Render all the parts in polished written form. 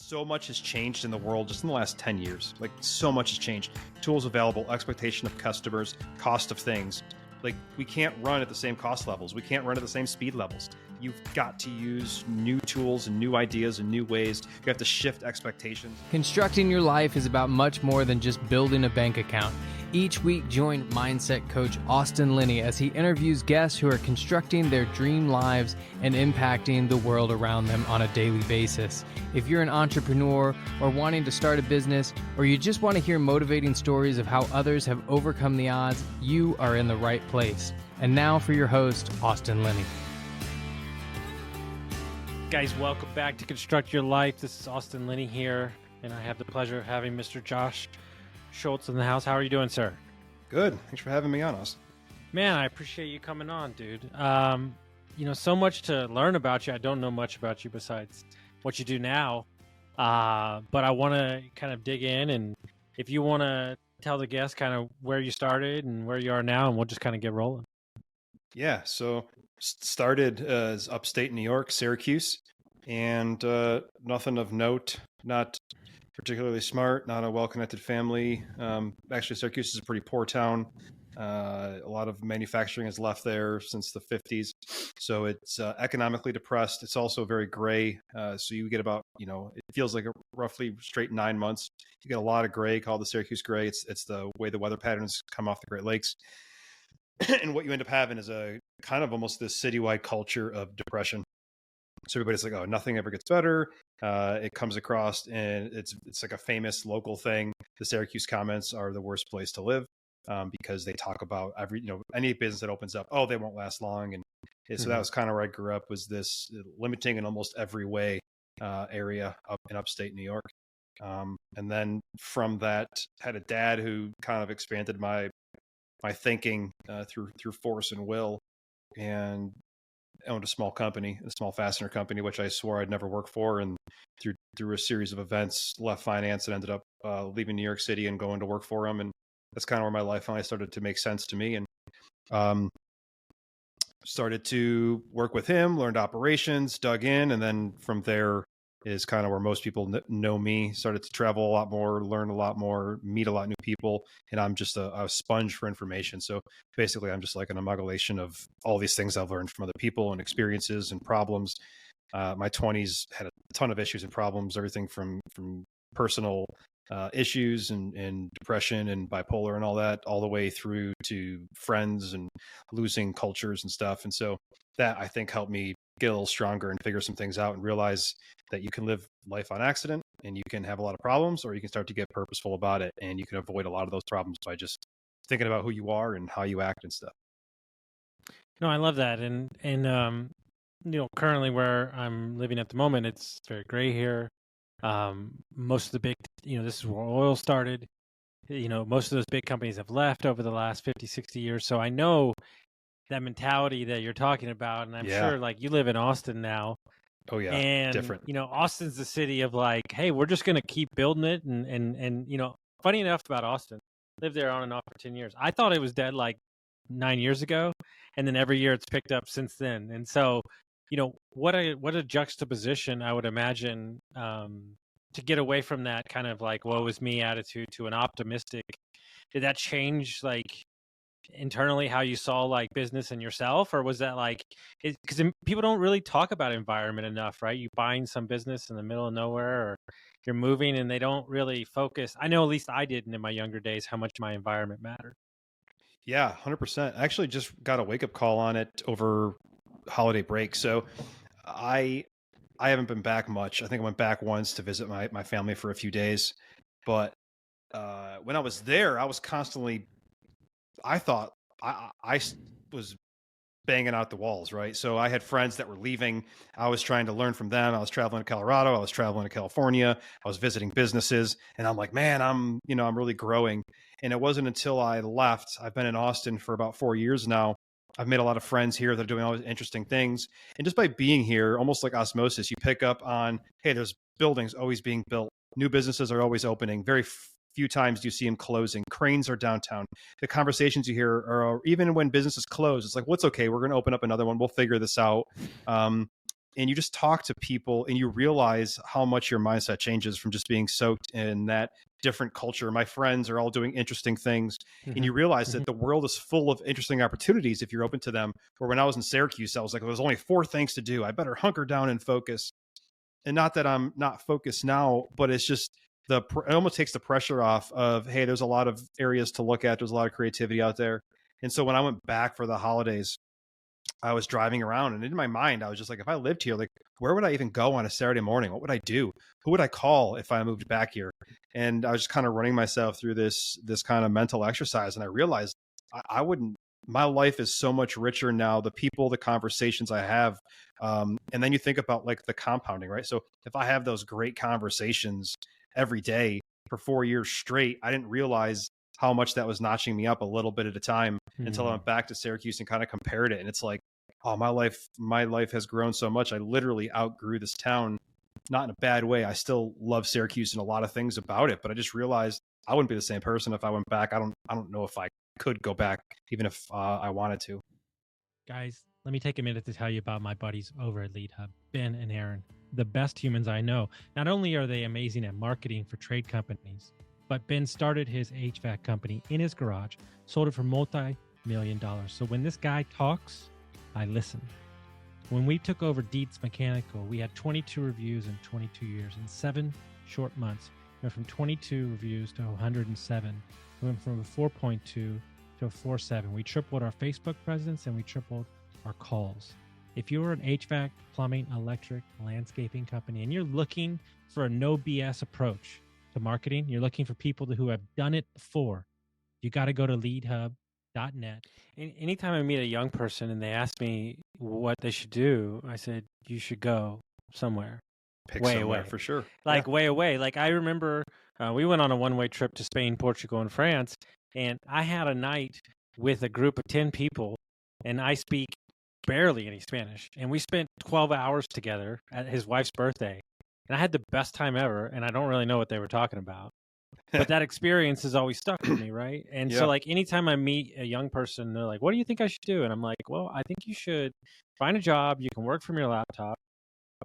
So much has changed in the world just in the last 10 years. Like, so much has changed. Tools available, expectation of customers, cost of things. Like, we can't run at the same cost levels. We can't run at the same speed levels. You've got to use new tools and new ideas and new ways. You have to shift expectations. Constructing your life is about much more than just building a bank account. Each week, join mindset coach Austin Linney as he interviews guests who are constructing their dream lives and impacting the world around them on a daily basis. If you're an entrepreneur or wanting to start a business, or you just want to hear motivating stories of how others have overcome the odds, you are in the right place. And now for your host, Austin Linney. Guys, welcome back to Construct Your Life. This is Austin Linney here, and I have the pleasure of having Mr. Josh Schultz in the house. How are you doing, sir? Good. Thanks for having me on, Austin. Man, I appreciate you coming on, dude. So much to learn about you. I don't know much about you besides what you do now, but I want to kind of dig in, and if you want to tell the guests kind of where you started and where you are now, and we'll just kind of get rolling. Yeah, so started as upstate New York, Syracuse, and nothing of note, not particularly smart, not a well-connected family. Actually, Syracuse is a pretty poor town. A lot of manufacturing has left there since the 50s. So it's economically depressed. It's also very gray. So you get about, it feels like a roughly straight 9 months. You get a lot of gray called the Syracuse gray. It's the way the weather patterns come off the Great Lakes. And what you end up having is a kind of almost this citywide culture of depression. So everybody's like, oh, nothing ever gets better. It comes across, and it's like a famous local thing. The Syracuse comments are the worst place to live because they talk about any business that opens up, oh, they won't last long. And so that was kind of where I grew up, was this limiting in almost every way area up in upstate New York. And then from that, had a dad who kind of expanded my thinking through force and will, and owned a small fastener company, which I swore I'd never work for. And through a series of events, left finance and ended up leaving New York City and going to work for him. And that's kind of where my life finally started to make sense to me. And started to work with him, learned operations, dug in. And then from there is kind of where most people know me. Started to travel a lot more, learn a lot more, meet a lot of new people. And I'm just a sponge for information. So basically, I'm just like an amalgamation of all these things I've learned from other people and experiences and problems. My 20s had a ton of issues and problems, everything from personal issues and depression and bipolar and all that, all the way through to friends and losing cultures and stuff. And so that, I think, helped me get a little stronger and figure some things out and realize that you can live life on accident and you can have a lot of problems, or you can start to get purposeful about it, and you can avoid a lot of those problems by just thinking about who you are and how you act and stuff. No, I love that. And currently where I'm living at the moment, it's very gray here. Most of the big, this is where oil started. Most of those big companies have left over the last 50, 60 years. So I know that mentality that you're talking about. And I'm sure, like, you live in Austin now. Oh yeah. And, different. Austin's the city of like, hey, we're just going to keep building it. And funny enough about Austin, lived there on and off for 10 years. I thought it was dead like 9 years ago. And then every year it's picked up since then. And so, what a juxtaposition, I would imagine, to get away from that kind of like woe is me attitude to an optimistic. Did that change like internally how you saw like business and yourself, or was that like, because people don't really talk about environment enough, right? You buying some business in the middle of nowhere, or you're moving, and they don't really focus. I know at least I didn't in my younger days how much my environment mattered. Yeah, 100%. I actually just got a wake up call on it over holiday break. So I haven't been back much. I think I went back once to visit my family for a few days. But when I was there, I was constantly, I thought I was banging out the walls, right? So I had friends that were leaving. I was trying to learn from them. I was traveling to Colorado. I was traveling to California. I was visiting businesses, and I'm like, man, I'm really growing. And it wasn't until I left. I've been in Austin for about 4 years now. I've made a lot of friends here that are doing all these interesting things. And just by being here, almost like osmosis, you pick up on, hey, there's buildings always being built. New businesses are always opening. Very few times do you see them closing. Cranes are downtown. The conversations you hear are, even when businesses close, it's like, well, it's okay. We're going to open up another one. We'll figure this out. and you just talk to people and you realize how much your mindset changes from just being soaked in that different culture. My friends are all doing interesting things, and you realize that the world is full of interesting opportunities if you're open to them. Or when I was in Syracuse, I was like, there's only 4 things to do. I better hunker down and focus. And not that I'm not focused now, but it's just it almost takes the pressure off of, hey, there's a lot of areas to look at. There's a lot of creativity out there. And so when I went back for the holidays, I was driving around, and in my mind, I was just like, if I lived here, like, where would I even go on a Saturday morning? What would I do? Who would I call if I moved back here? And I was just kind of running myself through this kind of mental exercise. And I realized I wouldn't, my life is so much richer now. The people, the conversations I have. And then you think about like the compounding, right? So if I have those great conversations every day for 4 years straight, I didn't realize how much that was notching me up a little bit at a time until I went back to Syracuse and kind of compared it. And it's like, oh, my life has grown so much. I literally outgrew this town, not in a bad way. I still love Syracuse and a lot of things about it, but I just realized I wouldn't be the same person if I went back. I don't know if I could go back, even if I wanted to. Guys, let me take a minute to tell you about my buddies over at Lead Hub, Ben and Aaron, the best humans I know. Not only are they amazing at marketing for trade companies, but Ben started his HVAC company in his garage, sold it for multi-million-dollars. So when this guy talks, I listen. When we took over Dietz Mechanical, we had 22 reviews in 22 years. In 7 short months, we went from 22 reviews to 107. We went from a 4.2 to a 4.7. We tripled our Facebook presence and we tripled our calls. If you're an HVAC, plumbing, electric, landscaping company, and you're looking for a no BS approach to marketing, you're looking for people who have done it before, you got to go to leadhub.net. Anytime I meet a young person and they ask me what they should do, I said, you should go somewhere. Pick way somewhere away. For sure. Like way away. Like I remember we went on a one-way trip to Spain, Portugal, and France, and I had a night with a group of 10 people, and I speak barely any Spanish. And we spent 12 hours together at his wife's birthday. And I had the best time ever, and I don't really know what they were talking about. But that experience has always stuck with me, right? And so, like, anytime I meet a young person, they're like, what do you think I should do? And I'm like, well, I think you should find a job. You can work from your laptop.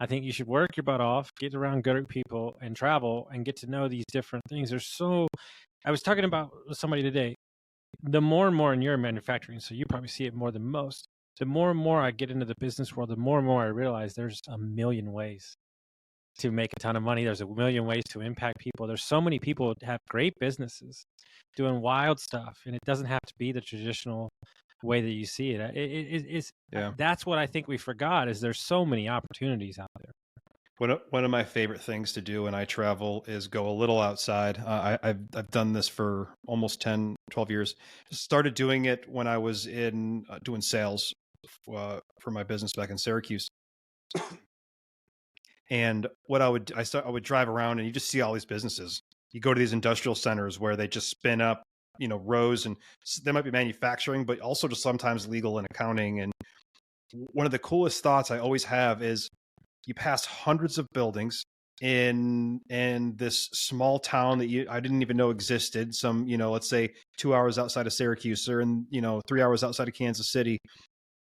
I think you should work your butt off, get around good people, and travel and get to know these different things. I was talking about with somebody today, the more and more, and you're in manufacturing, so you probably see it more than most. The more and more I get into the business world, the more and more I realize there's a million ways to make a ton of money. There's a million ways to impact people. There's so many people that have great businesses doing wild stuff, and it doesn't have to be the traditional way that you see it. That's what I think we forgot, is there's so many opportunities out there. One of my favorite things to do when I travel is go a little outside. I've done this for almost 10, 12 years. Started doing it when I was in doing sales for my business back in Syracuse. And what I would drive around, and you just see all these businesses. You go to these industrial centers where they just spin up, rows, and there might be manufacturing, but also just sometimes legal and accounting. And one of the coolest thoughts I always have is you pass hundreds of buildings in this small town that I didn't even know existed. Some, let's say 2 hours outside of Syracuse, or 3 hours outside of Kansas City.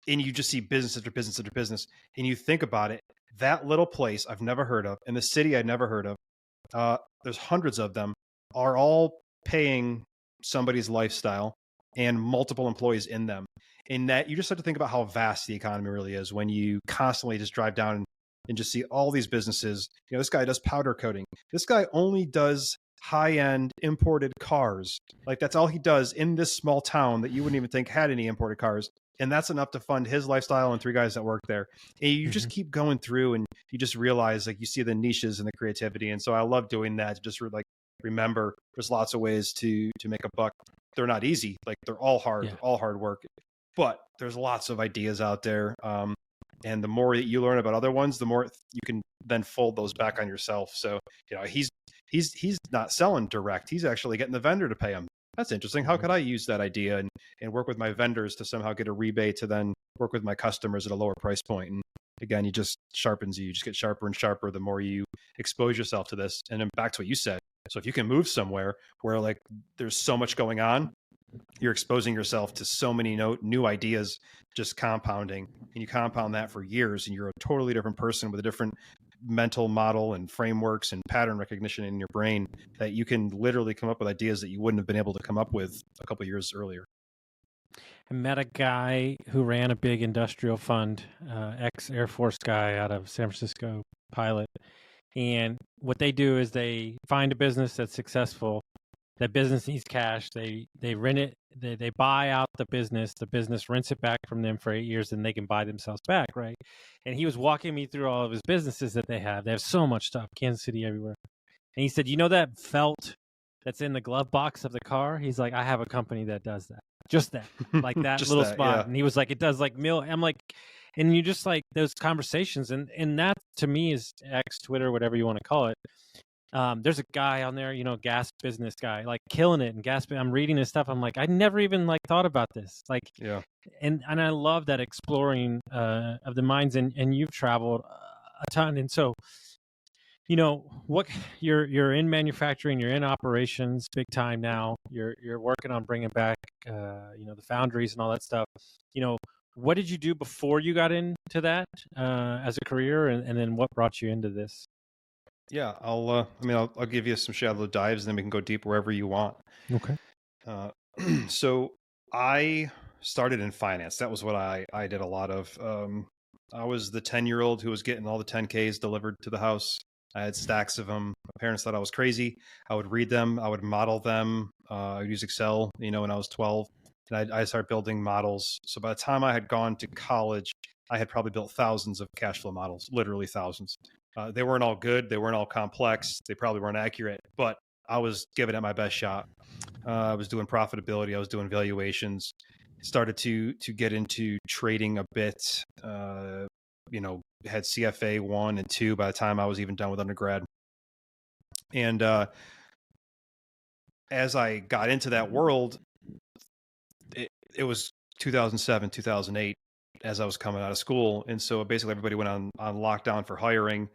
And you just see business after business after business. And you think about it, that little place I've never heard of, in the city I'd never heard of, there's hundreds of them, are all paying somebody's lifestyle and multiple employees in them. And that you just have to think about how vast the economy really is when you constantly just drive down and just see all these businesses. This guy does powder coating. This guy only does high-end imported cars. Like, that's all he does in this small town that you wouldn't even think had any imported cars. And that's enough to fund his lifestyle and 3 guys that work there. And you just keep going through, and you just realize, like, you see the niches and the creativity. And so I love doing that. Just remember, there's lots of ways to make a buck. They're not easy. Like, they're all hard, all hard work. But there's lots of ideas out there. And the more that you learn about other ones, the more you can then fold those back on yourself. So, he's not selling direct. He's actually getting the vendor to pay him. That's interesting. How could I use that idea and work with my vendors to somehow get a rebate to then work with my customers at a lower price point? And again, you just sharpens you. You just get sharper and sharper the more you expose yourself to this. And then back to what you said. So if you can move somewhere where, like, there's so much going on, you're exposing yourself to so many new ideas, just compounding, and you compound that for years, and you're a totally different person with a different mental model and frameworks and pattern recognition in your brain, that you can literally come up with ideas that you wouldn't have been able to come up with a couple of years earlier. I met a guy who ran a big industrial fund, ex-Air Force guy out of San Francisco, pilot. And what they do is they find a business that's successful. That business needs cash. They rent it. They buy out the business. The business rents it back from them for 8 years, and they can buy themselves back, right? And he was walking me through all of his businesses that they have. They have so much stuff, Kansas City, everywhere. And he said, you know that felt that's in the glove box of the car? He's like, I have a company that does that. Just that, like that Just little that, spot. yeah. And he was like, it does like I'm like, and you just like those conversations. And that to me is X, Twitter, whatever you want to call it. There's a guy on there, gas business guy, like killing it. And I'm reading his stuff. I'm like, I never even like thought about this. Like, Yeah. And I love that exploring of the minds, and you've traveled a ton. And so, what you're in manufacturing, you're in operations big time now. You're working on bringing back, the foundries and all that stuff. What did you do before you got into that as a career, and then what brought you into this? Yeah, I'll give you some shallow dives, and then we can go deep wherever you want. Okay. So I started in finance. That was what I did a lot of. I was the 10-year-old who was getting all the 10Ks delivered to the house. I had stacks of them. My parents thought I was crazy. I would read them. I would model them. I would use Excel, when I was 12. And I started building models. So by the time I had gone to college, I had probably built thousands of cash flow models, literally thousands. They weren't all good. They weren't all complex. They probably weren't accurate, but I was giving it my best shot. I was doing profitability. I was doing valuations. Started to get into trading a bit. Had CFA 1 and 2 by the time I was even done with undergrad. And as I got into that world, it was 2007, 2008 as I was coming out of school. And so basically everybody went on lockdown for hiring,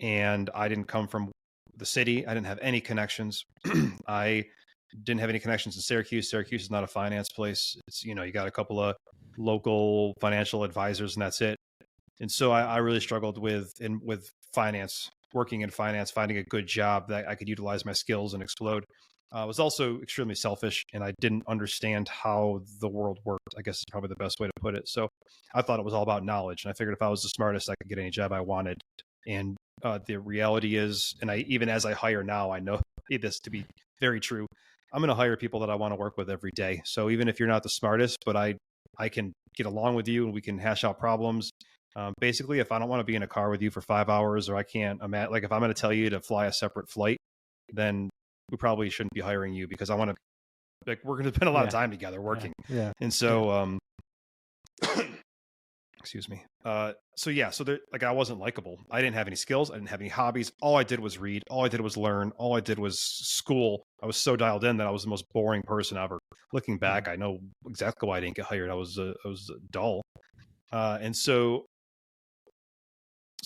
and I didn't come from the city. I didn't have any connections. I didn't have any connections in Syracuse. Syracuse is not a finance place. It's, you got a couple of local financial advisors and that's it. And so I really struggled with finance, working in finance, finding a good job that I could utilize my skills and explode. I was also extremely selfish, and I didn't understand how the world worked, I guess is probably the best way to put it. So I thought it was all about knowledge. And I figured if I was the smartest, I could get any job I wanted. And the reality is, and even as I hire now, I know this to be very true. I'm going to hire people that I want to work with every day. So even if you're not the smartest, but I can get along with you and we can hash out problems. Basically, if I don't want to be in a car with you for 5 hours, or I can't, like if I'm going to tell you to fly a separate flight, then we probably shouldn't be hiring you, because I want to, we're going to spend a lot of time together working. Yeah. And so, excuse me. So there, I wasn't likable. I didn't have any skills. I didn't have any hobbies. All I did was read. All I did was learn. All I did was school. I was so dialed in that I was the most boring person ever. Looking back, I know exactly why I didn't get hired. I was dull. And so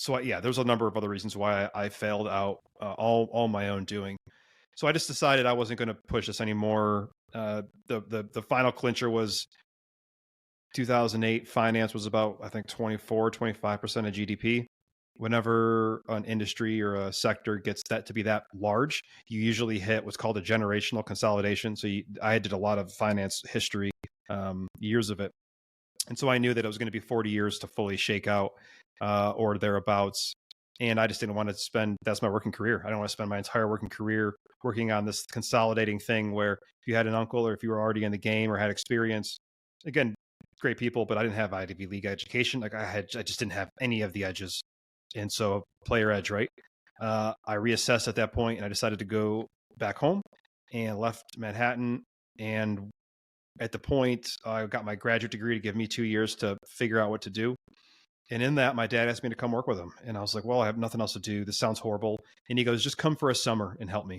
there's a number of other reasons why I failed out, all my own doing. So I just decided I wasn't going to push this anymore. The final clincher was 2008. Finance was about, I think, 25% of GDP. Whenever an industry or a sector gets that to be that large, you usually hit what's called a generational consolidation. So I did a lot of finance history, years of it. And so I knew that it was going to be 40 years to fully shake out, or thereabouts. And I just didn't want to that's my working career. I don't want to spend my entire working career working on this consolidating thing where if you had an uncle, or if you were already in the game or had experience, again, great people, but I didn't have Ivy League education. I just didn't have any of the edges. And so player edge, right? I reassessed at that point, and I decided to go back home and left Manhattan. And at the point, I got my graduate degree to give me 2 years to figure out what to do. And in that, my dad asked me to come work with him. And I was like, well, I have nothing else to do. This sounds horrible. And he goes, just come for a summer and help me.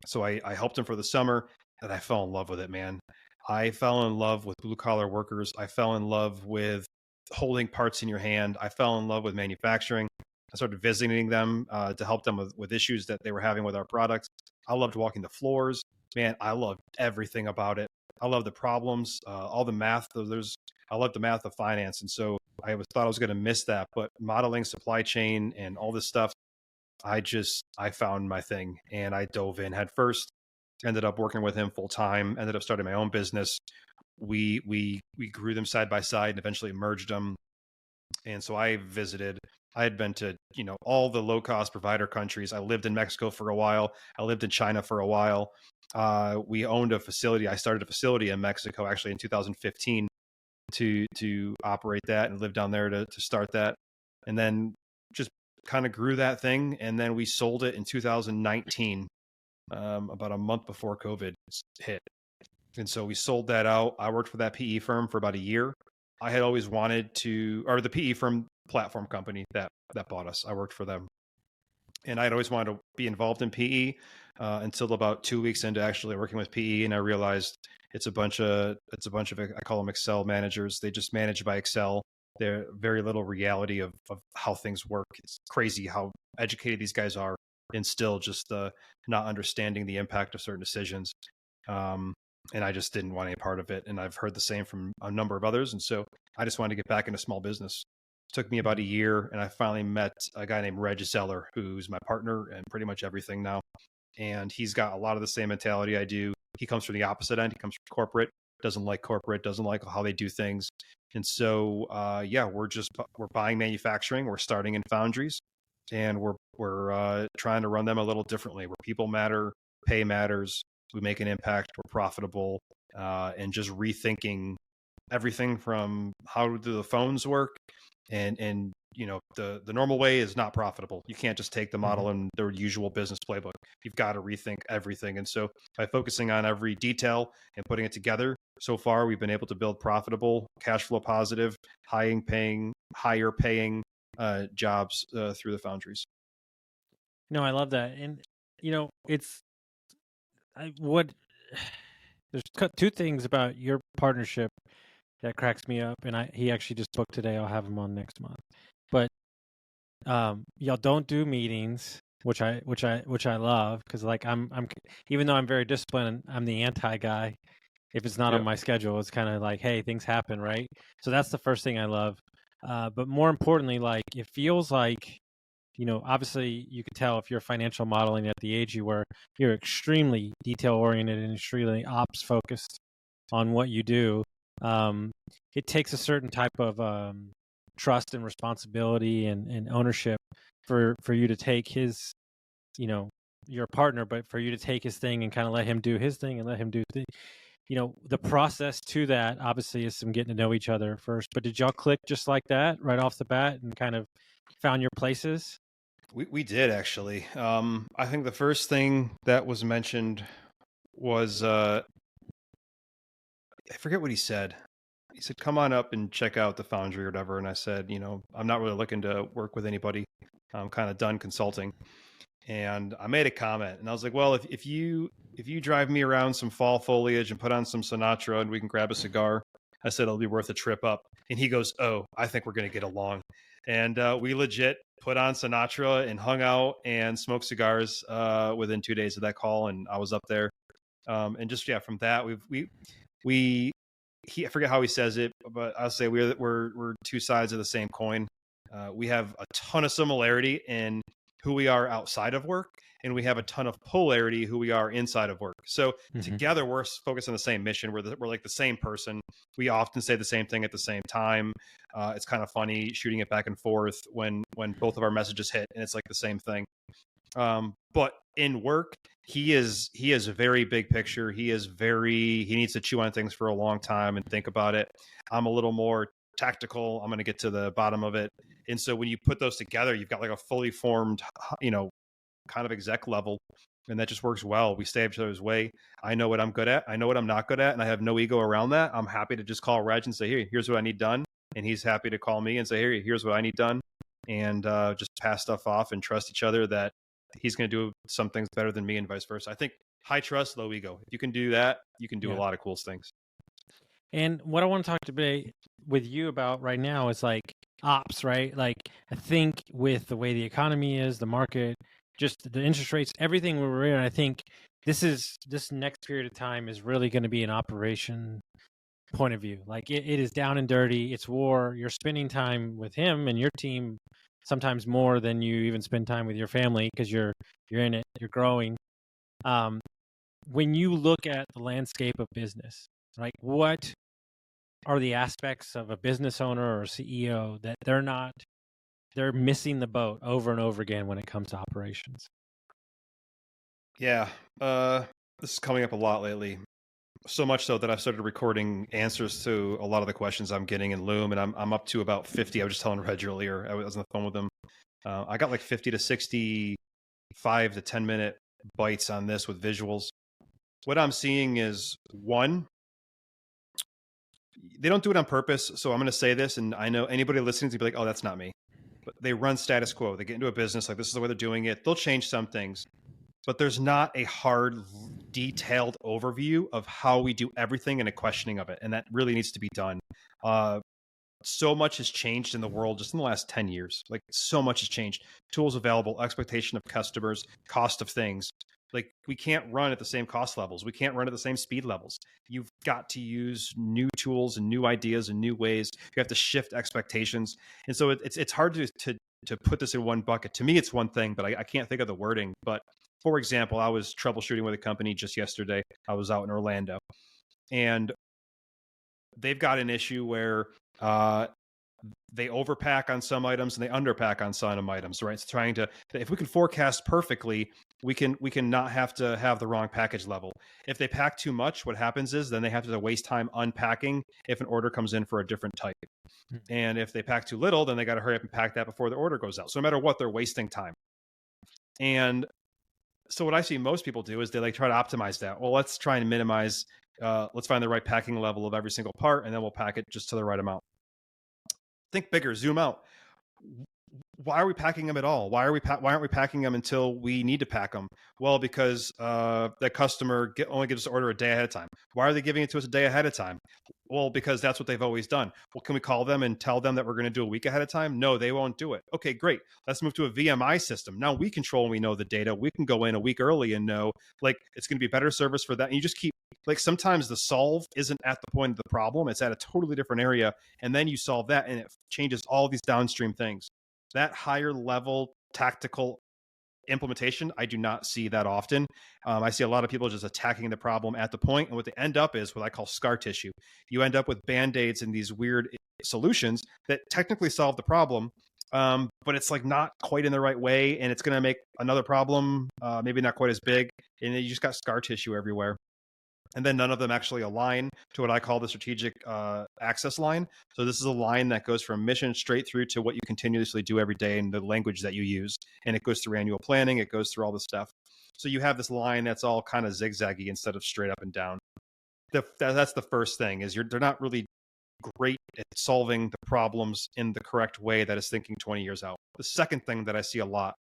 So I helped him for the summer, and I fell in love with it, man. I fell in love with blue collar workers. I fell in love with holding parts in your hand. I fell in love with manufacturing. I started visiting them to help them with issues that they were having with our products. I loved walking the floors. Man, I loved everything about it. I love the problems, all the math. I love the math of finance. And so I thought I was going to miss that, but modeling supply chain and all this stuff, I found my thing and I dove in head first, ended up working with him full time, ended up starting my own business. We grew them side by side and eventually merged them. And so I had been to, all the low cost provider countries. I lived in Mexico for a while. I lived in China for a while. We owned a facility. I started a facility in Mexico actually in 2015 to operate that, and lived down there to start that. And then just kind of grew that thing. And then we sold it in 2019, about a month before COVID hit. And so we sold that out. I worked for that PE firm for about a year. I had always wanted to, or the PE firm platform company that bought us. I worked for them. And I'd always wanted to be involved in PE until about 2 weeks into actually working with PE. And I realized it's a bunch of, I call them Excel managers. They just manage by Excel. There's very little reality of how things work. It's crazy how educated these guys are, and still just not understanding the impact of certain decisions. And I just didn't want any part of it. And I've heard the same from a number of others. And so I just wanted to get back into small business. It took me about a year, and I finally met a guy named Reg Zeller, who's my partner and pretty much everything now. And he's got a lot of the same mentality I do. He comes from the opposite end. He comes from corporate, doesn't like how they do things. And so, we're buying manufacturing. We're starting in foundries, and we're trying to run them a little differently, where people matter, pay matters. We make an impact, we're profitable, and just rethinking everything from how do the phones work, and the normal way is not profitable. You can't just take the model and their usual business playbook. You've got to rethink everything. And so by focusing on every detail and putting it together, so far we've been able to build profitable, cash flow positive, higher paying jobs through the foundries. No, I love that. And there's two things about your partnership that cracks me up, and he actually just booked today. I'll have him on next month. But y'all don't do meetings, which I love, because like I'm even though I'm very disciplined, I'm the anti guy. If it's not on my schedule, it's kind of like, hey, things happen, right? So that's the first thing I love. But more importantly, like it feels like, obviously you could tell if you're financial modeling at the age you were, you're extremely detail oriented and extremely ops focused on what you do. It takes a certain type of trust and responsibility and ownership for you to take his, your partner, but for you to take his thing and kind of let him do his thing and let him do the process to that obviously is some getting to know each other first. But did y'all click just like that right off the bat and kind of found your places? We did actually. I think the first thing that was mentioned was I forget what he said. He said, "Come on up and check out the foundry or whatever." And I said, I'm not really looking to work with anybody. I'm kind of done consulting. And I made a comment, and I was like, "Well, if you drive me around some fall foliage and put on some Sinatra and we can grab a cigar," I said, "it'll be worth a trip up." And he goes, "Oh, I think we're going to get along." And we legit put on Sinatra and hung out and smoked cigars within 2 days of that call. And I was up there. And just, from that, I forget how he says it, but I'll say we're two sides of the same coin. We have a ton of similarity in who we are outside of work, and we have a ton of polarity who we are inside of work. So together we're focused on the same mission. We're like the same person. We often say the same thing at the same time. It's kind of funny shooting it back and forth when both of our messages hit and it's like the same thing. But in work, he is a very big picture. He needs to chew on things for a long time and think about it. I'm a little more tactical. I'm going to get to the bottom of it. And so when you put those together, you've got like a fully formed, kind of exec level, and that just works well. We stay each other's way. I know what I'm good at. I know what I'm not good at. And I have no ego around that. I'm happy to just call Reg and say, "Hey, here's what I need done." And he's happy to call me and say, "Hey, here's what I need done." And just pass stuff off and trust each other that he's going to do some things better than me and vice versa. I think high trust, low ego. If you can do that, you can do a lot of cool things. And what I want to talk today with you about right now is like ops, right? Like I think with the way the economy is, the market, just the interest rates, everything we're in, I think this next period of time is really going to be an operation point of view. Like it is down and dirty. It's war. You're spending time with him and your team sometimes more than you even spend time with your family because you're in it. You're growing. When you look at the landscape of business, like what are the aspects of a business owner or CEO that they're missing the boat over and over again when it comes to operations? Yeah, this is coming up a lot lately. So much so that I've started recording answers to a lot of the questions I'm getting in Loom, and I'm up to about 50. I was just telling Reg earlier, I was on the phone with him. I got like 50 to 65 to 10-minute bites on this with visuals. What I'm seeing is, one, they don't do it on purpose. So I'm going to say this, and I know anybody listening to be like, oh, that's not me. But they run status quo. They get into a business like this is the way they're doing it. They'll change some things, but there's not a hard, detailed overview of how we do everything and a questioning of it. And that really needs to be done. So much has changed in the world just in the last 10 years. Like so much has changed. Tools available, expectation of customers, cost of things. Like we can't run at the same cost levels. We can't run at the same speed levels. You've got to use new tools and new ideas and new ways. You have to shift expectations. And so it's hard to put this in one bucket. To me, it's one thing, but I can't think of the wording. But for example, I was troubleshooting with a company just yesterday. I was out in Orlando, and they've got an issue where they overpack on some items and they underpack on some items, right? It's trying to, if we can forecast perfectly, we can not have to have the wrong package level. If they pack too much, what happens is then they have to waste time unpacking if an order comes in for a different type. And if they pack too little, then they got to hurry up and pack that before the order goes out. So no matter what, they're wasting time. And so what I see most people do is they like try to optimize that. Well, let's try and minimize, let's find the right packing level of every single part, and then we'll pack it just to the right amount. Think bigger, zoom out. Why are we packing them at all? Why aren't we packing them until we need to pack them? Well, because that customer only gives us an order a day ahead of time. Why are they giving it to us a day ahead of time? Well, because that's what they've always done. Well, can we call them and tell them that we're going to do a week ahead of time? No, they won't do it. Okay, great. Let's move to a VMI system. Now we control and we know the data. We can go in a week early and know like it's going to be better service for that. And you just keep like sometimes the solve isn't at the point of the problem. It's at a totally different area. And then you solve that and it changes all these downstream things. That higher level tactical implementation, I do not see that often. I see a lot of people just attacking the problem at the point, and what they end up is what I call scar tissue. You end up with band-aids and these weird solutions that technically solve the problem, but it's like not quite in the right way, and it's going to make another problem maybe not quite as big, and you just got scar tissue everywhere. And then none of them actually align to what I call the strategic access line. So this is a line that goes from mission straight through to what you continuously do every day and the language that you use. And it goes through annual planning. It goes through all this stuff. So you have this line that's all kind of zigzaggy instead of straight up and down. That's the first thing is they're not really great at solving the problems in the correct way that is thinking 20 years out. The second thing that I see a lot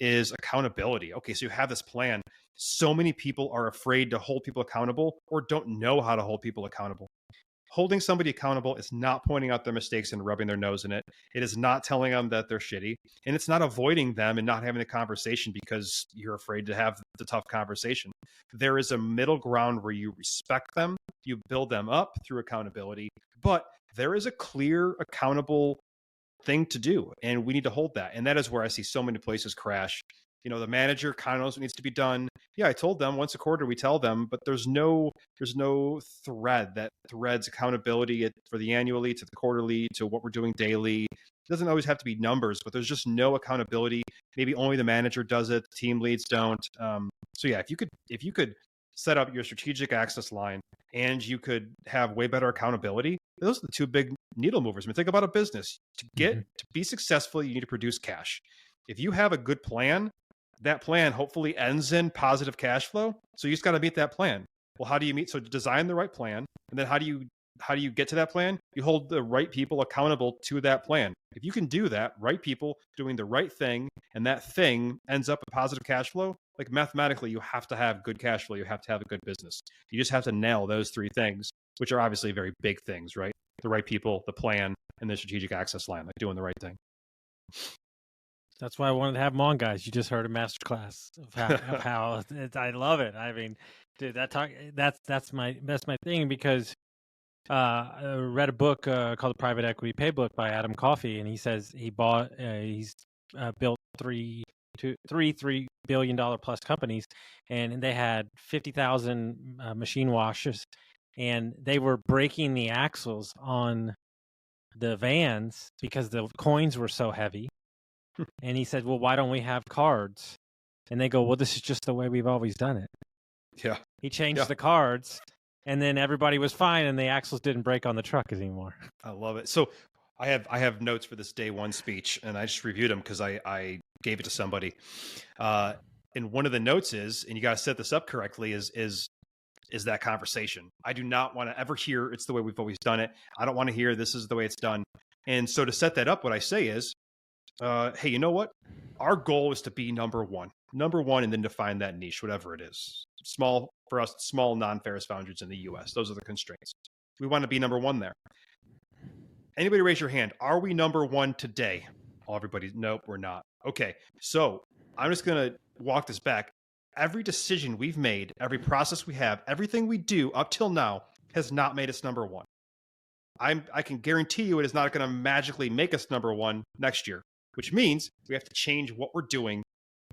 is accountability. Okay, so you have this plan. So many people are afraid to hold people accountable or don't know how to hold people accountable. Holding somebody accountable is not pointing out their mistakes and rubbing their nose in it. It is not telling them that they're shitty. And it's not avoiding them and not having a conversation because you're afraid to have the tough conversation. There is a middle ground where you respect them, you build them up through accountability, but there is a clear, accountable thing to do. And we need to hold that. And that is where I see so many places crash. You know, the manager kind of knows what needs to be done. Yeah, I told them once a quarter, we tell them, but there's no thread that threads accountability for the annually to the quarterly to what we're doing daily. It doesn't always have to be numbers, but there's just no accountability. Maybe only the manager does it. Team leads don't. So yeah, if you could set up your strategic access line and you could have way better accountability, those are the two big needle movers. I mean, think about a business. To be successful, you need to produce cash. If you have a good plan, that plan hopefully ends in positive cash flow. So you just got to meet that plan. Well, how do you meet? So design the right plan. And then how do you get to that plan? You hold the right people accountable to that plan. If you can do that, right people doing the right thing, and that thing ends up in positive cash flow, like mathematically, you have to have good cash flow. You have to have a good business. You just have to nail those three things, which are obviously very big things, right? The right people, the plan, and the strategic access line, like doing the right thing. That's why I wanted to have them on, guys. You just heard a masterclass of how I love it. I mean, dude, that's my thing, because I read a book called The Private Equity Playbook by Adam Coffey, and he says he's built $3 billion plus companies, and they had 50,000 machine washers, and they were breaking the axles on the vans because the coins were so heavy. And he said, well, why don't we have cards? And they go, well, this is just the way we've always done it. Yeah. He changed the cards, and then everybody was fine, and the axles didn't break on the truck anymore. I love it. So I have notes for this day one speech, and I just reviewed them because I gave it to somebody. And one of the notes is, and you got to set this up correctly, is that conversation. I do not want to ever hear it's the way we've always done it. I don't want to hear this is the way it's done. And so to set that up, what I say is, hey, you know what? Our goal is to be number one, and then define that niche, whatever it is. Small for us, small non-ferrous foundries in the US. Those are the constraints. We want to be number one there. Anybody raise your hand? Are we number one today? Oh, everybody, nope, we're not. Okay, so I'm just going to walk this back. Every decision we've made, every process we have, everything we do up till now has not made us number one. I can guarantee you it is not going to magically make us number one next year, which means we have to change what we're doing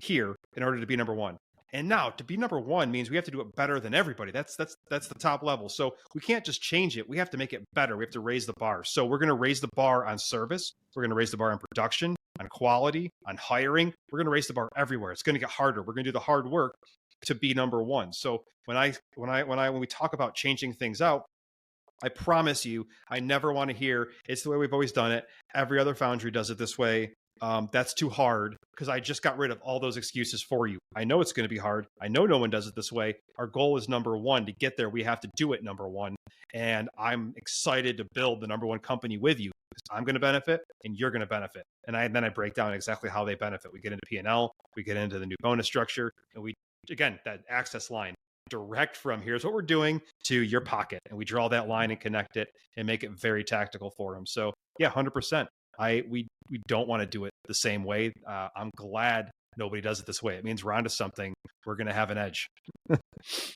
here in order to be number one. And now to be number one means we have to do it better than everybody. That's the top level. So we can't just change it. We have to make it better. We have to raise the bar. So we're going to raise the bar on service. We're going to raise the bar on production, on quality, on hiring. We're going to raise the bar everywhere. It's going to get harder. We're going to do the hard work to be number one. So when we talk about changing things out, I promise you, I never want to hear it's the way we've always done it. Every other foundry does it this way. That's too hard, because I just got rid of all those excuses for you. I know it's going to be hard. I know no one does it this way. Our goal is number one. To get there, we have to do it number one. And I'm excited to build the number one company with you, because I'm going to benefit and you're going to benefit. And then I break down exactly how they benefit. We get into P&L, we get into the new bonus structure, and we, again, that access line, direct from here's what we're doing to your pocket. And we draw that line and connect it and make it very tactical for them. So yeah, 100%. We don't want to do it the same way. I'm glad nobody does it this way. It means we're onto something. We're going to have an edge.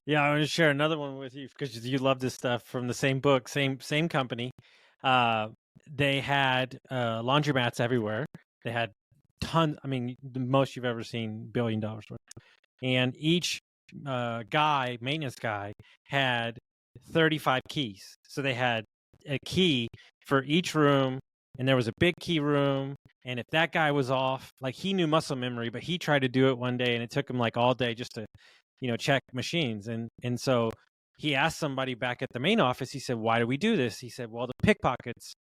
Yeah, I want to share another one with you because you love this stuff from the same book, same company. They had laundromats everywhere. They had tons. I mean, the most you've ever seen, $1 billion worth. And each maintenance guy, had 35 keys. So they had a key for each room. And there was a big key room. And if that guy was off, like, he knew muscle memory, but he tried to do it one day and it took him like all day just to, check machines. And so he asked somebody back at the main office, he said, why do we do this? He said, well, the pickpockets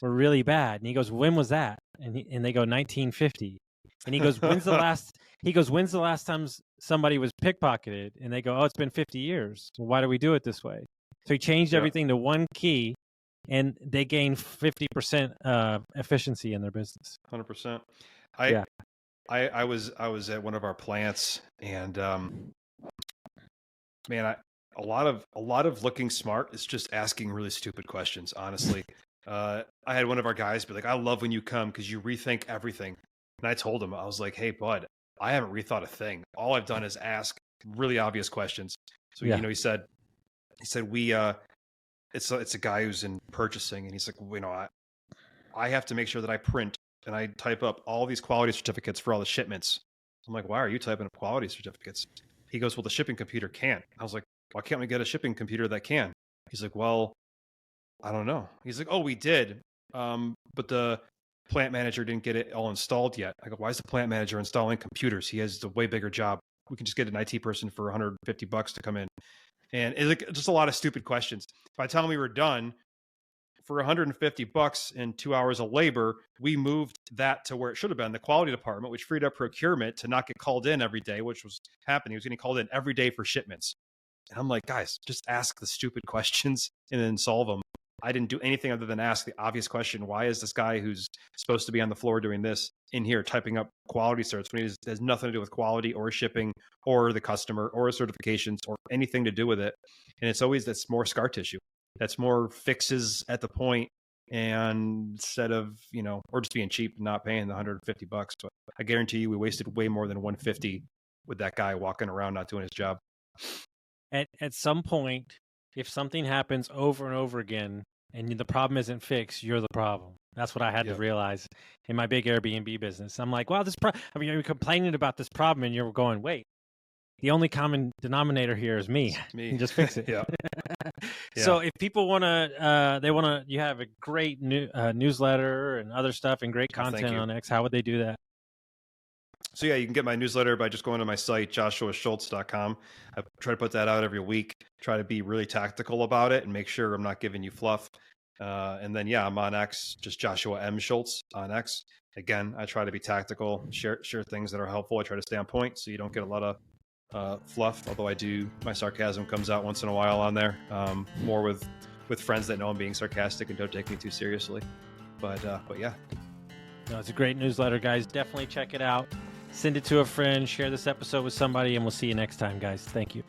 were really bad. And he goes, when was that? And they go, 1950. And he goes, when's the last time somebody was pickpocketed? And they go, oh, it's been 50 years. Well, why do we do it this way? So he changed everything to one key. And they gain 50% efficiency in their business. 100%. I was at one of our plants, and man, a lot of looking smart is just asking really stupid questions. Honestly, I had one of our guys be like, "I love when you come because you rethink everything." And I told him, I was like, "Hey, bud, I haven't rethought a thing. All I've done is ask really obvious questions." So he said we. It's a guy who's in purchasing, and he's like, I have to make sure that I print and I type up all these quality certificates for all the shipments. I'm like, why are you typing up quality certificates? He goes, well, the shipping computer can't. I was like, why can't we get a shipping computer that can? He's like, well, I don't know. He's like, oh, we did, but the plant manager didn't get it all installed yet. I go, why is the plant manager installing computers? He has a way bigger job. We can just get an IT person for $150 to come in. And it's like just a lot of stupid questions. By the time we were done, for $150 and 2 hours of labor, we moved that to where it should have been, the quality department, which freed up procurement to not get called in every day, which was happening. He was getting called in every day for shipments. And I'm like, guys, just ask the stupid questions and then solve them. I didn't do anything other than ask the obvious question. Why is this guy who's supposed to be on the floor doing this in here typing up quality certs when it has nothing to do with quality or shipping or the customer or certifications or anything to do with it? And it's always, that's more scar tissue. That's more fixes at the point and instead of, or just being cheap and not paying the $150. But I guarantee you we wasted way more than $150 with that guy walking around not doing his job. At some point, if something happens over and over again and the problem isn't fixed, you're the problem. That's what I had to realize in my big Airbnb business. I'm like, wow, you're complaining about this problem, and you're going, wait, the only common denominator here is me. Me. Just fix it. Yeah. So if people want to, you have a great newsletter and other stuff and great content on X. How would they do that? So yeah, you can get my newsletter by just going to my site, joshuaschultz.com. I try to put that out every week, try to be really tactical about it and make sure I'm not giving you fluff. And then, I'm on X, just Joshua M. Schultz on X. Again, I try to be tactical, share things that are helpful. I try to stay on point so you don't get a lot of fluff, although my sarcasm comes out once in a while on there, more with friends that know I'm being sarcastic and don't take me too seriously. But yeah. No, it's a great newsletter, guys. Definitely check it out. Send it to a friend, share this episode with somebody, and we'll see you next time, guys. Thank you.